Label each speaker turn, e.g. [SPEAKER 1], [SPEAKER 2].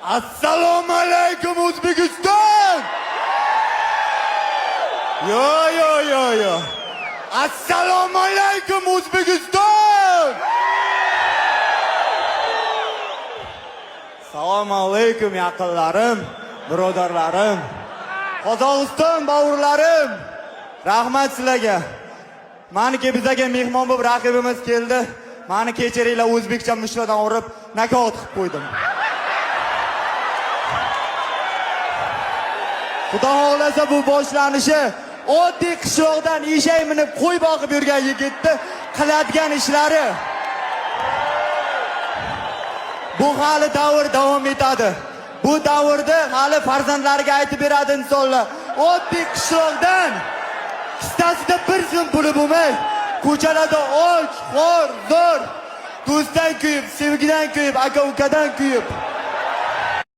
[SPEAKER 1] Assalomu alaykum O'zbekiston! Yo. Assalomu alaykum O'zbekiston! Assalomu alaykum yaqinlarim, birodarlarim. Qozog'iston bavurlarim. Rahmat sizlarga. Meniki bizaga mehmon bo'lib raqibimiz keldi. Meni kechiringlar, o'zbekcha mushtlaridan urib nakot qilib qo'ydim. Xudo xohlasa bu boshlanishi oddiy qishloqdan eshak minib qo'y boqib yurgan yigitni qiladigan ishlari. Bu hali davr davom etadi. Bu davrda hali farzandlariga aytib beradi insonlar. Oddiy qishloqdan kistasida bir so'm puli bo'lmay, ko'chalarda och, xor, zo'r, do'stdan kuyib, sevgidan kuyib, aka-ukadan kuyib